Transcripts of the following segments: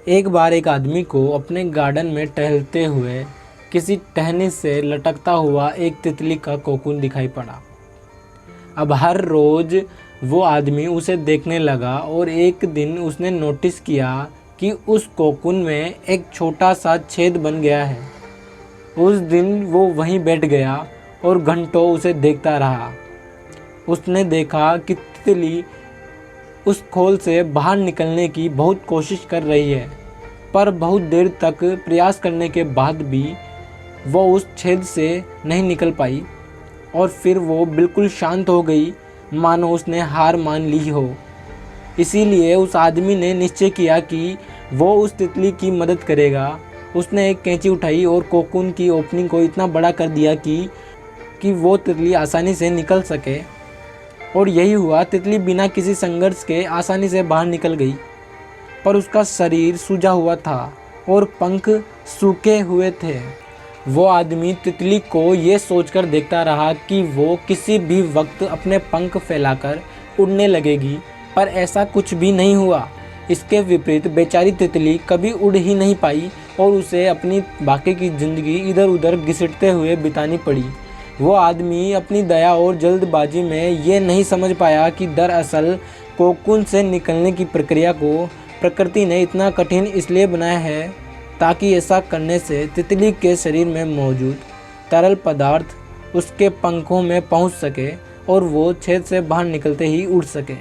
एक बार एक आदमी को अपने गार्डन में टहलते हुए किसी टहनी से लटकता हुआ एक तितली का कोकून दिखाई पड़ा। अब हर रोज वो आदमी उसे देखने लगा और एक दिन उसने नोटिस किया कि उस कोकून में एक छोटा सा छेद बन गया है। उस दिन वो वहीं बैठ गया और घंटों उसे देखता रहा। उसने देखा कि तितली उस खोल से बाहर निकलने की बहुत कोशिश कर रही है, पर बहुत देर तक प्रयास करने के बाद भी वो उस छेद से नहीं निकल पाई और फिर वो बिल्कुल शांत हो गई, मानो उसने हार मान ली हो। इसीलिए उस आदमी ने निश्चय किया कि वो उस तितली की मदद करेगा। उसने एक कैंची उठाई और कोकून की ओपनिंग को इतना बड़ा कर दिया कि वो तितली आसानी से निकल सके। और यही हुआ, तितली बिना किसी संघर्ष के आसानी से बाहर निकल गई। पर उसका शरीर सूजा हुआ था और पंख सूखे हुए थे। वो आदमी तितली को ये सोचकर देखता रहा कि वो किसी भी वक्त अपने पंख फैलाकर उड़ने लगेगी, पर ऐसा कुछ भी नहीं हुआ। इसके विपरीत बेचारी तितली कभी उड़ ही नहीं पाई और उसे अपनी बाकी की ज़िंदगी इधर उधर घिसटते हुए बितानी पड़ी। वो आदमी अपनी दया और जल्दबाजी में ये नहीं समझ पाया कि दरअसल कोकून से निकलने की प्रक्रिया को प्रकृति ने इतना कठिन इसलिए बनाया है ताकि ऐसा करने से तितली के शरीर में मौजूद तरल पदार्थ उसके पंखों में पहुंच सके और वो छेद से बाहर निकलते ही उड़ सके।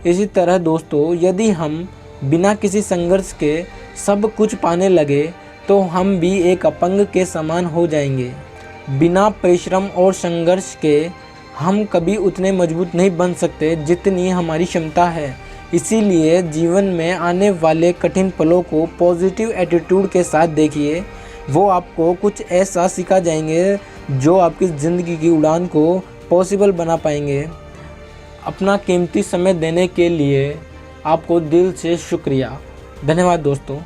इसी तरह दोस्तों, यदि हम बिना किसी संघर्ष के सब कुछ पाने लगे तो हम भी एक अपंग के समान हो जाएंगे। बिना परिश्रम और संघर्ष के हम कभी उतने मजबूत नहीं बन सकते जितनी हमारी क्षमता है। इसीलिए जीवन में आने वाले कठिन पलों को पॉजिटिव एटीट्यूड के साथ देखिए। वो आपको कुछ ऐसा सिखा जाएंगे जो आपकी ज़िंदगी की उड़ान को पॉसिबल बना पाएंगे। अपना कीमती समय देने के लिए आपको दिल से शुक्रिया। धन्यवाद दोस्तों।